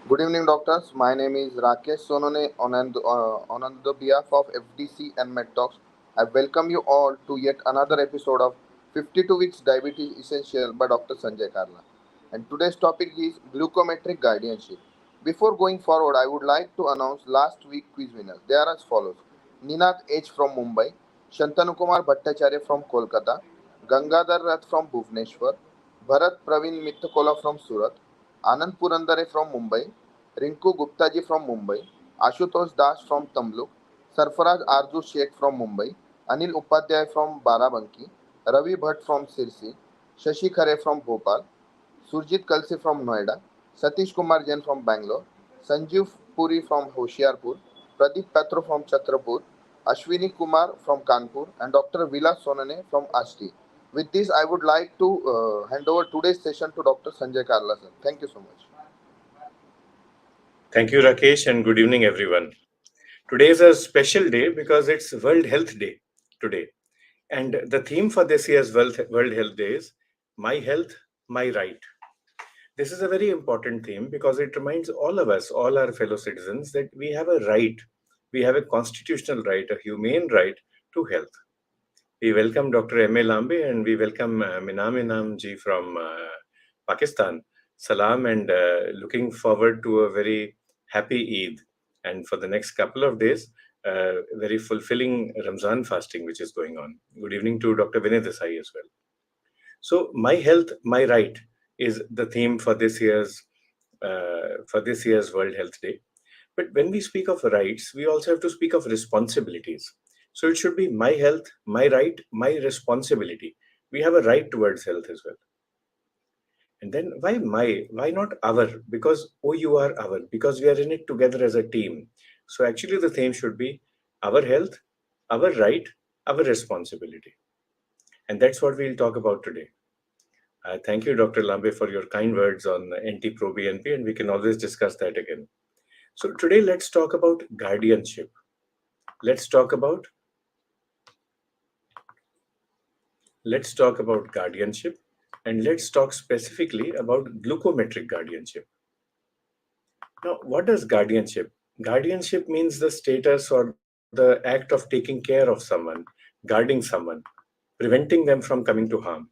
Good evening, doctors. My name is Rakesh Sonone on the behalf of FDC and MedTalks. I welcome you all to yet another episode of 52 Weeks Diabetes Essential by Dr. Sanjay Karla. And today's topic is glucometric guardianship. Before going forward, I would like to announce last week quiz winners. They are as follows: Ninad H from Mumbai, Shantanu Kumar Bhattacharya from Kolkata, Gangadhar Rath from Bhubaneswar, Bharat Praveen Mittakola from Surat, Anand Purandare from Mumbai, Rinku Guptaji from Mumbai, Ashutosh Das from Tamluk, Sarfaraj Arju Sheikh from Mumbai, Anil Upadhyay from Barabanki, Ravi Bhatt from Sirsi, Shashi Khare from Bhopal, Surjit Kalsi from Noida, Satish Kumar Jain from Bangalore, Sanjeev Puri from Hoshiarpur, Pradeep Patro from Chhatrapur, Ashwini Kumar from Kanpur, and Dr. Vilas Sonane from Asti. With this, I would like to hand over today's session to Dr. Sanjay Karla sir. Thank you so much. Thank you, Rakesh, and good evening, everyone. Today is a special day because it's World Health Day today. And the theme for this year's World Health Day is My Health, My Right. This is a very important theme because it reminds all of us, all our fellow citizens, that we have a right, we have a constitutional right, a humane right to health. We welcome Dr. M.A. Lambe and we welcome Minam ji from Pakistan. Salam and looking forward to a very happy Eid. And for the next couple of days, very fulfilling Ramzan fasting which is going on. Good evening to Dr. Vinay Desai as well. So, my health, my right is the theme for this year's World Health Day. But when we speak of rights, we also have to speak of responsibilities. So it should be my health, my right, my responsibility. We have a right towards health as well. And then why my? Why not our? Because oh, you are our. Because we are in it together as a team. So actually, the theme should be our health, our right, our responsibility. And that's what we'll talk about today. Thank you, Dr. Lambe, for your kind words on NT-proBNP, and we can always discuss that again. So today, Let's talk about let's talk about guardianship, and let's talk specifically about glucometric guardianship. Now, what does guardianship? Guardianship means the status or the act of taking care of someone, guarding someone, preventing them from coming to harm.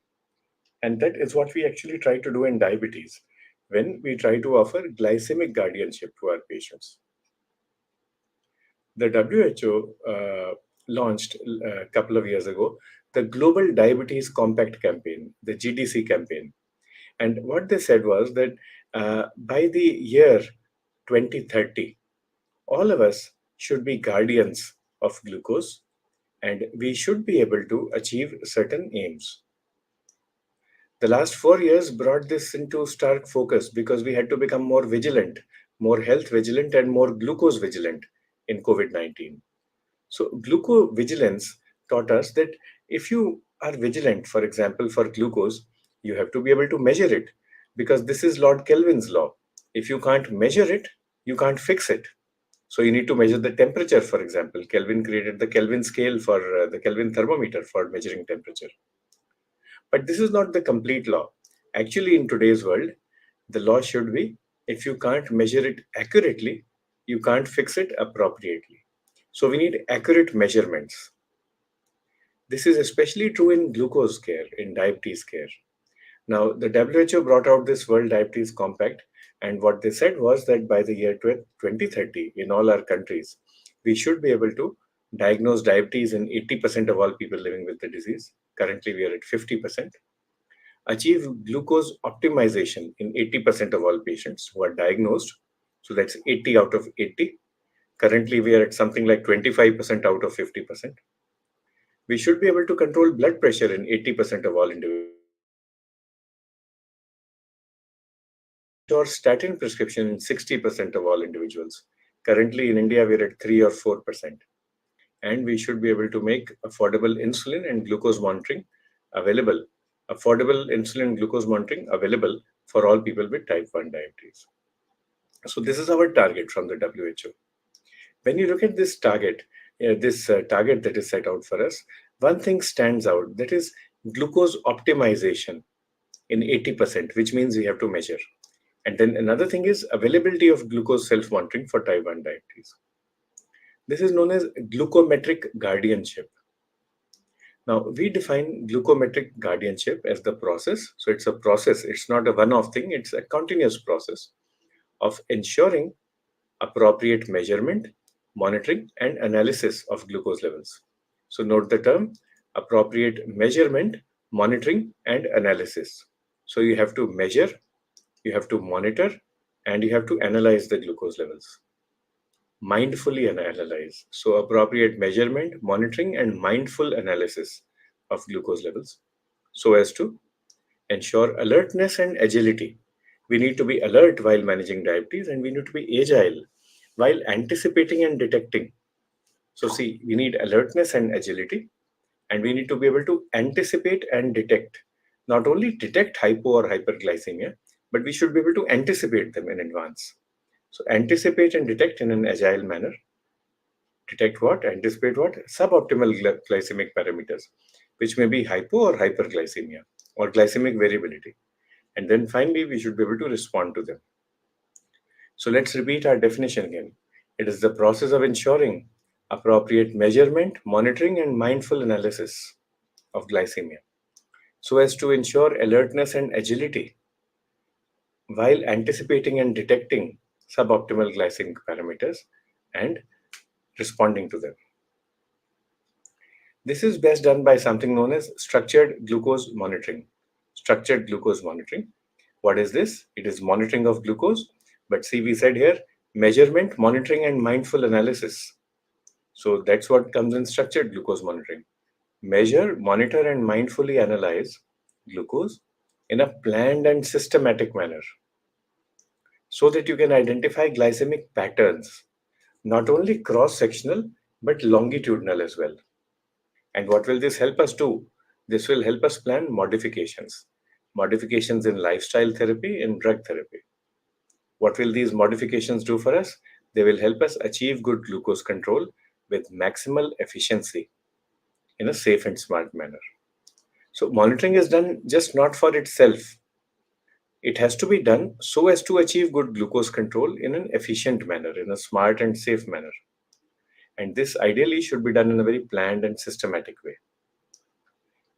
And that is what we actually try to do in diabetes when we try to offer glycemic guardianship to our patients. The WHO launched a couple of years ago the Global Diabetes Compact campaign, the GDC campaign. And what they said was that by the year 2030, all of us should be guardians of glucose and we should be able to achieve certain aims. The last 4 years brought this into stark focus because we had to become more vigilant, more health vigilant, and more glucose vigilant in COVID 19. So, glucovigilance taught us that if you are vigilant, for example, for glucose, you have to be able to measure it because this is Lord Kelvin's law. If you can't measure it, you can't fix it. So, you need to measure the temperature, for example. Kelvin created the Kelvin scale for the Kelvin thermometer for measuring temperature. But this is not the complete law. Actually, in today's world, the law should be if you can't measure it accurately, you can't fix it appropriately. So we need accurate measurements. This is especially true in glucose care, in diabetes care. Now, the WHO brought out this World Diabetes Compact, and what they said was that by the year 2030, in all our countries, we should be able to diagnose diabetes in 80% of all people living with the disease. Currently, we are at 50%. Achieve glucose optimization in 80% of all patients who are diagnosed. So that's 80 out of 80. Currently, we are at something like 25% out of 50%. We should be able to control blood pressure in 80% of all individuals. Or statin prescription in 60% of all individuals. Currently, in India, we're at 3 or 4%. And we should be able to make affordable insulin and glucose monitoring available. Affordable insulin and glucose monitoring available for all people with type 1 diabetes. So this is our target from the WHO. When you look at this target, target that is set out for us, one thing stands out, that is glucose optimization in 80%, which means we have to measure. And then another thing is availability of glucose self monitoring for type 1 diabetes. This is known as glucometric guardianship. Now, we define glucometric guardianship as the process. So, it's a process, it's not a one off thing, it's a continuous process of ensuring appropriate measurement, monitoring, and analysis of glucose levels. So, note the term appropriate measurement, monitoring, and analysis. So, you have to measure, you have to monitor, and you have to analyze the glucose levels. Mindfully analyze. So, appropriate measurement, monitoring, and mindful analysis of glucose levels so as to ensure alertness and agility. We need to be alert while managing diabetes, and we need to be agile while anticipating and detecting. So, see, we need alertness and agility, and we need to be able to anticipate and detect. Not only detect hypo or hyperglycemia, but we should be able to anticipate them in advance. So, anticipate and detect in an agile manner. Detect what? Anticipate what? Suboptimal glycemic parameters, which may be hypo or hyperglycemia or glycemic variability. And then finally, we should be able to respond to them. So let's repeat our definition again. It is the process of ensuring appropriate measurement, monitoring, and mindful analysis of glycemia so as to ensure alertness and agility while anticipating and detecting suboptimal glycemic parameters and responding to them. This is best done by something known as structured glucose monitoring. Structured glucose monitoring. What is this? It is monitoring of glucose, but see, we said here measurement, monitoring, and mindful analysis. So that's what comes in structured glucose monitoring. Measure, monitor, and mindfully analyze glucose in a planned and systematic manner so that you can identify glycemic patterns, not only cross sectional but longitudinal as well. And what will this help us do? This will help us plan modifications. Modifications in lifestyle therapy and drug therapy. What will these modifications do for us? They will help us achieve good glucose control with maximal efficiency in a safe and smart manner. So, monitoring is done just not for itself. It has to be done so as to achieve good glucose control in an efficient manner, in a smart and safe manner. And this ideally should be done in a very planned and systematic way.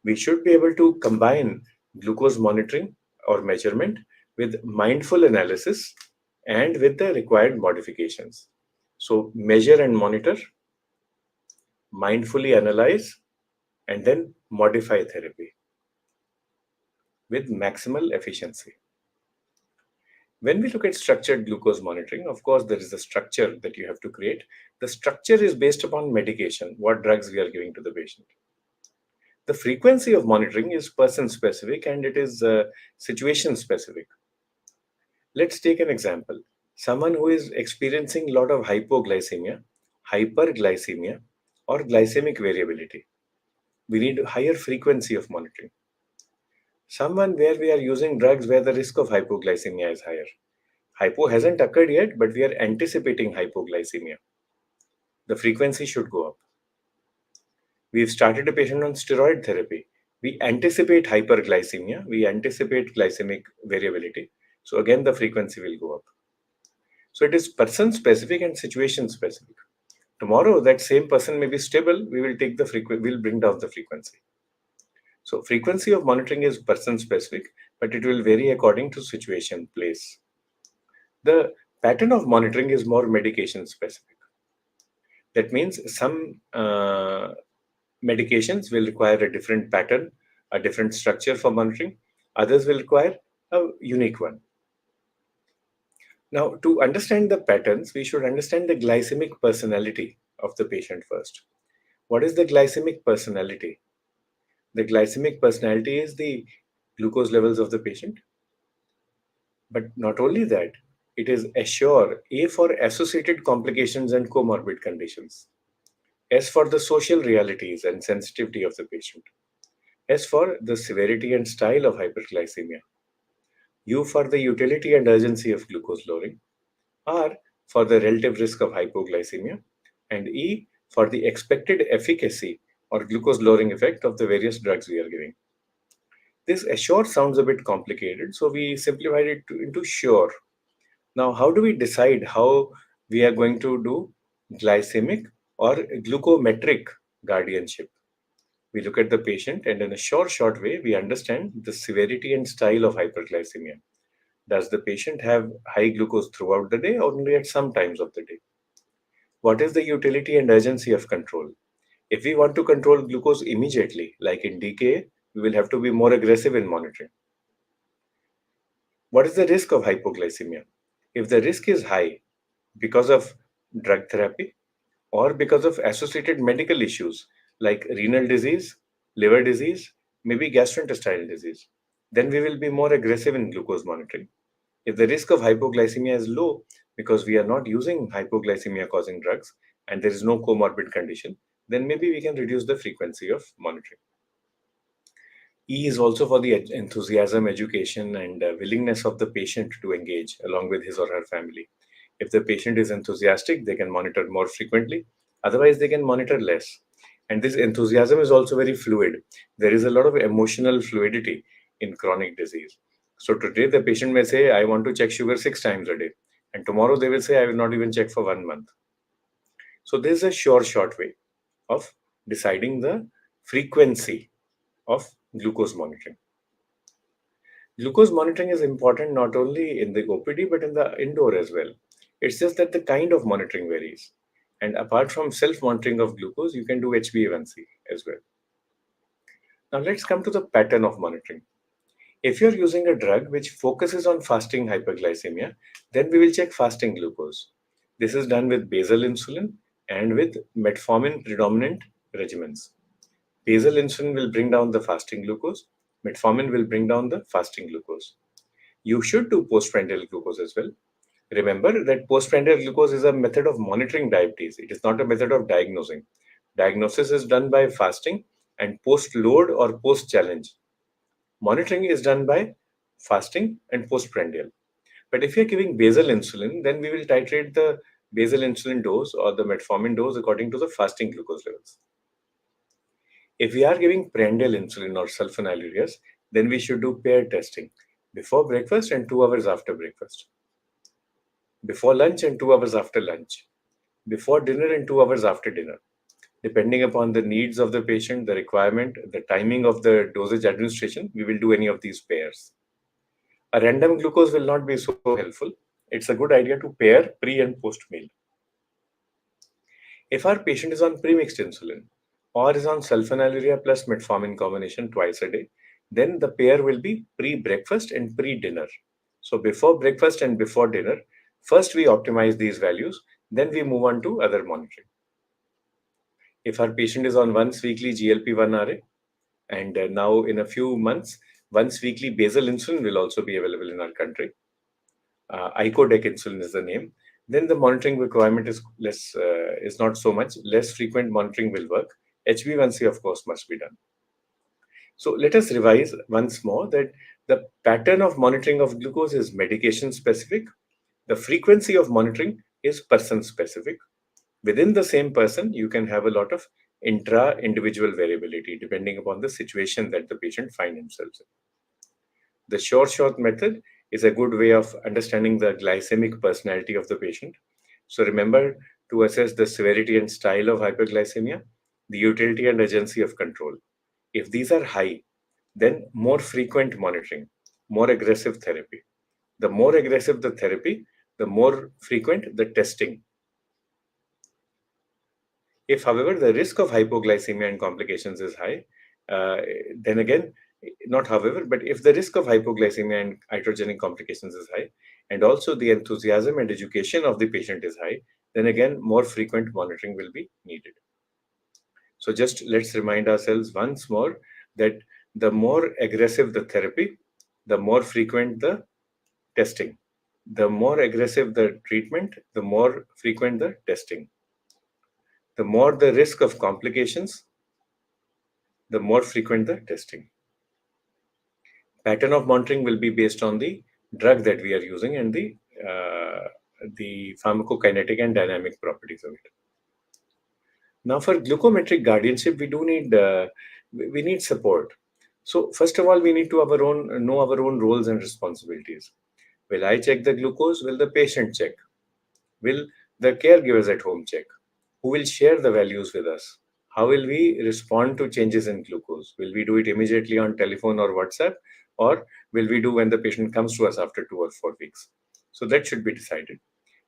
We should be able to combine glucose monitoring or measurement with mindful analysis and with the required modifications. So, measure and monitor, mindfully analyze, and then modify therapy with maximal efficiency. When we look at structured glucose monitoring, of course, there is a structure that you have to create. The structure is based upon medication, what drugs we are giving to the patient. The frequency of monitoring is person specific and it is situation specific. Let's take an example. Someone who is experiencing a lot of hypoglycemia, hyperglycemia, or glycemic variability. We need higher frequency of monitoring. Someone where we are using drugs where the risk of hypoglycemia is higher. Hypo hasn't occurred yet, but we are anticipating hypoglycemia. The frequency should go up. We've started a patient on steroid therapy. We anticipate hyperglycemia. We anticipate glycemic variability. So again, the frequency will go up. So it is person specific and situation specific. Tomorrow, that same person may be stable. We will take the frequency. We'll bring down the frequency. So frequency of monitoring is person specific, but it will vary according to situation, place. The pattern of monitoring is more medication specific. That means some medications will require a different pattern, a different structure for monitoring. Others will require a unique one. Now, to understand the patterns, we should understand the glycemic personality of the patient first. What is the glycemic personality? The glycemic personality is the glucose levels of the patient. But not only that, it is assure A for associated complications and comorbid conditions. S for the social realities and sensitivity of the patient. S for the severity and style of hyperglycemia. U for the utility and urgency of glucose lowering. R for the relative risk of hypoglycemia. And E for the expected efficacy or glucose lowering effect of the various drugs we are giving. This assure sounds a bit complicated, so we simplified it into sure. Now, how do we decide how we are going to do glycemic or glucometric guardianship? We look at the patient, and in a short way, we understand the severity and style of hyperglycemia. Does the patient have high glucose throughout the day or only at some times of the day? What is the utility and urgency of control? If we want to control glucose immediately, like in DKA, we will have to be more aggressive in monitoring. What is the risk of hypoglycemia? If the risk is high because of drug therapy or because of associated medical issues like renal disease, liver disease, maybe gastrointestinal disease, then we will be more aggressive in glucose monitoring. If the risk of hypoglycemia is low because we are not using hypoglycemia causing drugs and there is no comorbid condition, then maybe we can reduce the frequency of monitoring. E is also for the enthusiasm, education, and willingness of the patient to engage along with his or her family. If the patient is enthusiastic, they can monitor more frequently. Otherwise, they can monitor less. And this enthusiasm is also very fluid. There is a lot of emotional fluidity in chronic disease. So today, the patient may say, I want to check sugar 6 times a day. And tomorrow, they will say, I will not even check for 1 month. So there's a short way of deciding the frequency of glucose monitoring. Glucose monitoring is important not only in the OPD but in the indoor as well. It's just that the kind of monitoring varies. And apart from self monitoring of glucose, you can do HbA1c as well. Now, let's come to the pattern of monitoring. If you're using a drug which focuses on fasting hyperglycemia, then we will check fasting glucose. This is done with basal insulin and with metformin predominant regimens. Basal insulin will bring down the fasting glucose, metformin will bring down the fasting glucose. You should do postprandial glucose as well. Remember that postprandial glucose is a method of monitoring diabetes. It is not a method of diagnosing. Diagnosis is done by fasting and post load or post challenge. Monitoring is done by fasting and postprandial. But if you're giving basal insulin, then we will titrate the basal insulin dose or the metformin dose according to the fasting glucose levels. If we are giving prandial insulin or sulfonylureas, then we should do pair testing before breakfast and 2 hours after breakfast, before lunch and 2 hours after lunch, before dinner and 2 hours after dinner. Depending upon the needs of the patient, the requirement, the timing of the dosage administration, we will do any of these pairs. A random glucose will not be so helpful. It's a good idea to pair pre and post meal. If our patient is on premixed insulin or is on sulfonylurea plus metformin combination twice a day, then the pair will be pre-breakfast and pre-dinner. So before breakfast and before dinner, first we optimize these values, then we move on to other monitoring. If our patient is on once weekly GLP-1 RA, and now in a few months, once weekly basal insulin will also be available in our country. Icodec insulin is the name. Then the monitoring requirement is less, is not so much. Less frequent monitoring will work. HbA1c, of course, must be done. So let us revise once more that the pattern of monitoring of glucose is medication specific. The frequency of monitoring is person specific. Within the same person, you can have a lot of intra-individual variability depending upon the situation that the patient finds himself in. The short method is a good way of understanding the glycemic personality of the patient. So remember to assess the severity and style of hyperglycemia, the utility and urgency of control. If these are high, then more frequent monitoring, more aggressive therapy. The more aggressive the therapy, the more frequent the testing. If, however, the risk of hypoglycemia and complications is high, then again, not however, but if the risk of hypoglycemia and iatrogenic complications is high, and also the enthusiasm and education of the patient is high, then again, more frequent monitoring will be needed. So just let's remind ourselves once more that the more aggressive the therapy, the more frequent the testing. The more aggressive the treatment, the more frequent the testing. The more the risk of complications, the more frequent the testing. Pattern of monitoring will be based on the drug that we are using and the pharmacokinetic and dynamic properties of it. Now, for glucometric guardianship, we need support. So first of all, we need to our own know our own roles and responsibilities. Will I check the glucose? Will the patient check? Will the caregivers at home check? Who will share the values with us? How will we respond to changes in glucose? Will we do it immediately on telephone or WhatsApp, or will we do when the patient comes to us after 2 or 4 weeks? So that should be decided.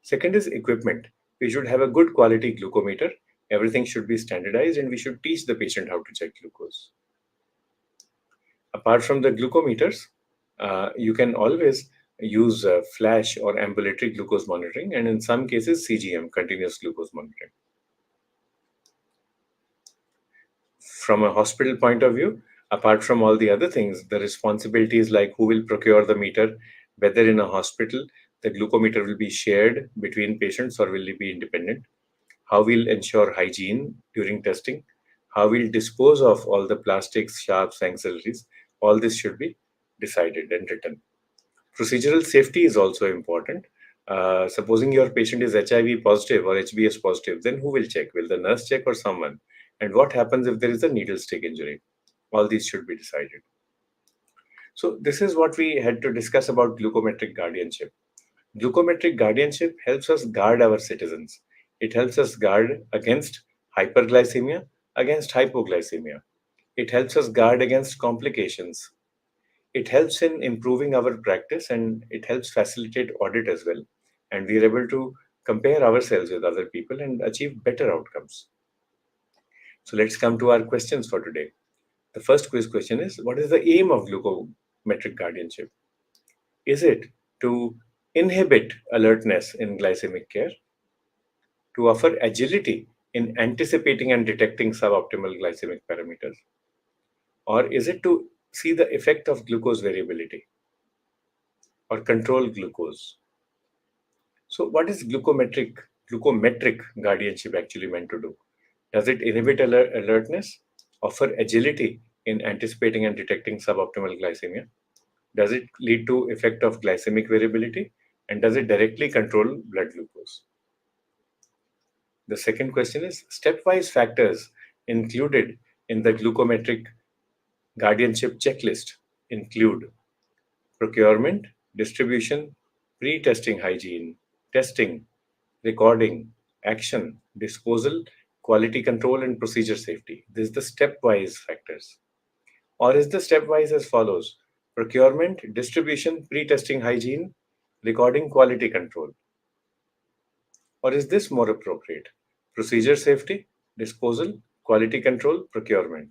Second is equipment. We should have a good quality glucometer. Everything should be standardized, and we should teach the patient how to check glucose. Apart from the glucometers, you can always use flash or ambulatory glucose monitoring, and in some cases, CGM, continuous glucose monitoring. From a hospital point of view, apart from all the other things, the responsibilities like who will procure the meter, whether in a hospital the glucometer will be shared between patients or will it be independent, how we'll ensure hygiene during testing, how we'll dispose of all the plastics, sharps, ancillaries, all this should be decided and written. Procedural safety is also important. Supposing your patient is HIV positive or HBS positive, then who will check? Will the nurse check or someone? And what happens if there is a needle stick injury? All these should be decided. So, this is what we had to discuss about glucometric guardianship. Glucometric guardianship helps us guard our citizens. It helps us guard against hyperglycemia, against hypoglycemia. It helps us guard against complications. It helps in improving our practice and it helps facilitate audit as well. And we are able to compare ourselves with other people and achieve better outcomes. So let's come to our questions for today. The first quiz question is: what is the aim of glucometric guardianship? Is it to inhibit alertness in glycemic care, to offer agility in anticipating and detecting suboptimal glycemic parameters, or is it to see the effect of glucose variability or control glucose? So, what is glucometric guardianship actually meant to do? Does it inhibit alertness, offer agility in anticipating and detecting suboptimal glycemia? Does it lead to effect of glycemic variability? And does it directly control blood glucose? The second question is stepwise factors included in the glucometric guardianship checklist include procurement, distribution, pre-testing hygiene, testing, recording, action, disposal, quality control, and procedure safety. This is the stepwise factors. Or is the stepwise as follows: procurement, distribution, pre-testing hygiene, recording, quality control? Or is this more appropriate: procedure safety, disposal, quality control, procurement?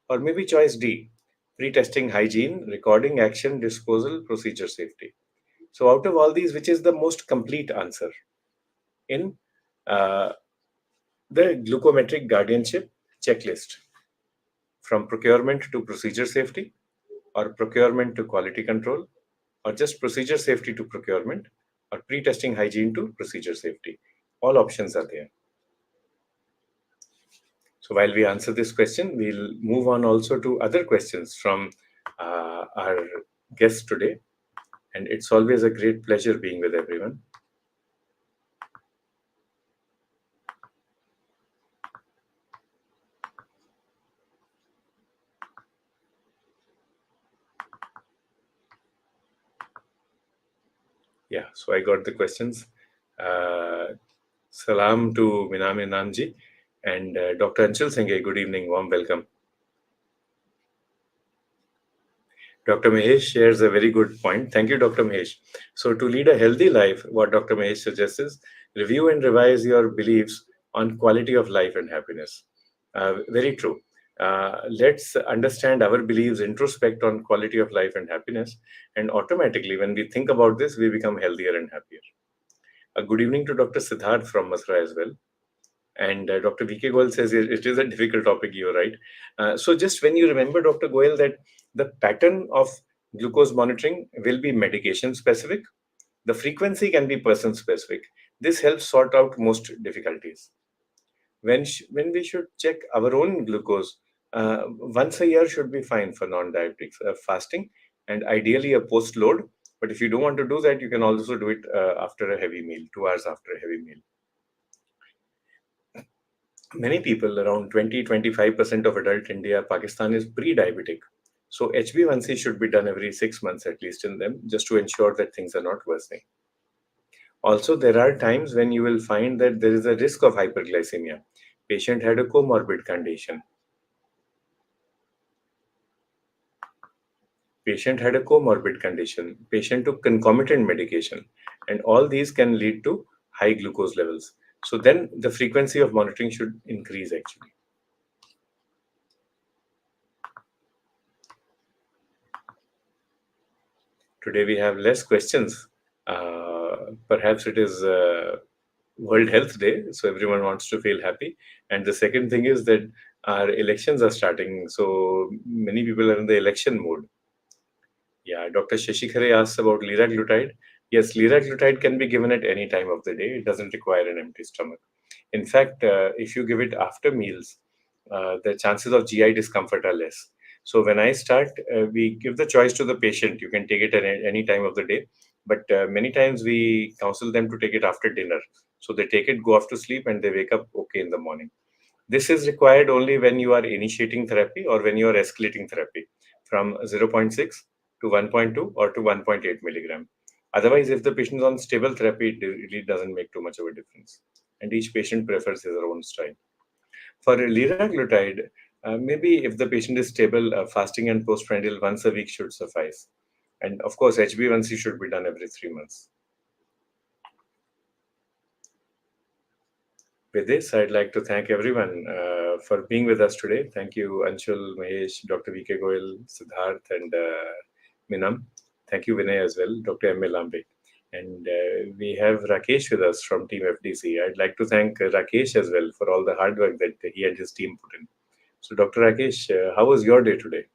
Or maybe choice D: pre-testing hygiene, recording, action, disposal, procedure safety. So out of all these, which is the most complete answer in uh, the glucometric guardianship checklist, from procurement to procedure safety, or procurement to quality control, or just procedure safety to procurement, or pre-testing hygiene to procedure safety? All options are there. So while we answer this question, we'll move on also to other questions from our guests today. And it's always a great pleasure being with everyone. Yeah, so I got the questions. Uh, Salam to Miname Namji and Dr. Anshul Singhe. Good evening, warm welcome. Dr. Mahesh shares a very good point. Thank you, Dr. Mahesh. So, to lead a healthy life, what Dr. Mahesh suggests is review and revise your beliefs on quality of life and happiness. Very true. Let's understand our beliefs, introspect on quality of life and happiness, and automatically, when we think about this, we become healthier and happier. Good evening to Dr. Siddharth from Masra as well. And Dr. VK Goel says it is a difficult topic, you're right. So, just when you remember, Dr. Goel, that the pattern of glucose monitoring will be medication specific, the frequency can be person specific. This helps sort out most difficulties. When we should check our own glucose, once a year should be fine for non diabetics. Fasting and ideally a post load. But if you don't want to do that, you can also do it after a heavy meal, 2 hours after a heavy meal. Many people, around 20-25% of adult India, Pakistan, is pre-diabetic. So HbA1c should be done every 6 months at least in them, just to ensure that things are not worsening. Also, there are times when you will find that there is a risk of hyperglycemia. Patient had a comorbid condition. Patient had a comorbid condition. Patient took concomitant medication, and all these can lead to high glucose levels. So then the frequency of monitoring should increase actually. Today we have less questions. Perhaps it is World Health Day, so everyone wants to feel happy. And the second thing is that our elections are starting, so many people are in the election mode. Yeah, Dr. Shashikare asks about liraglutide. Yes, liraglutide can be given at any time of the day. It doesn't require an empty stomach. In fact, if you give it after meals, the chances of GI discomfort are less. So when I start, we give the choice to the patient. You can take it at any time of the day, but many times we counsel them to take it after dinner. So they take it, go off to sleep, and they wake up okay in the morning. This is required only when you are initiating therapy or when you are escalating therapy from zero point 0.6 to 1.2 or to 1.8 milligram. Otherwise, if the patient is on stable therapy, it really doesn't make too much of a difference. And each patient prefers his own style. For liraglutide, maybe if the patient is stable, fasting and postprandial once a week should suffice. And of course, HbA1c should be done every 3 months. With this, I'd like to thank everyone for being with us today. Thank you, Anshul, Mahesh, Dr. V.K. Goyal, Siddharth, and Minam. Thank you, Vinay, as well, Dr. M. L. Lambe. And we have Rakesh with us from Team FDC. I'd like to thank Rakesh as well for all the hard work that he and his team put in. So, Dr. Rakesh, how was your day today?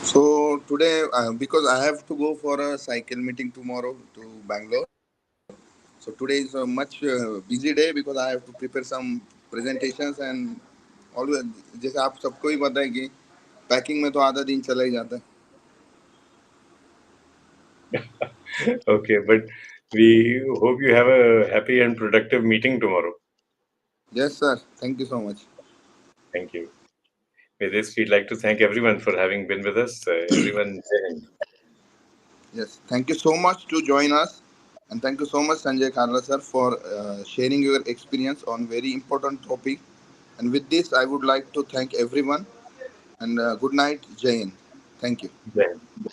So today, because I have to go for a cycle meeting tomorrow to Bangalore, so today is a much busy day because I have to prepare some presentations and always जैसे आप सबको ही पता है कि packing में तो आधा दिन चला ही जाता है. Okay, but we hope you have a happy and productive meeting tomorrow. Yes, sir. Thank you so much. Thank you. With this, we'd like to thank everyone for having been with us. Everyone, Jai Hind. Yes, thank you so much to join us, and thank you so much, Sanjay Kharla sir, for sharing your experience on very important topic. And with this, I would like to thank everyone and good night, Jain. Thank you. Jai Hind.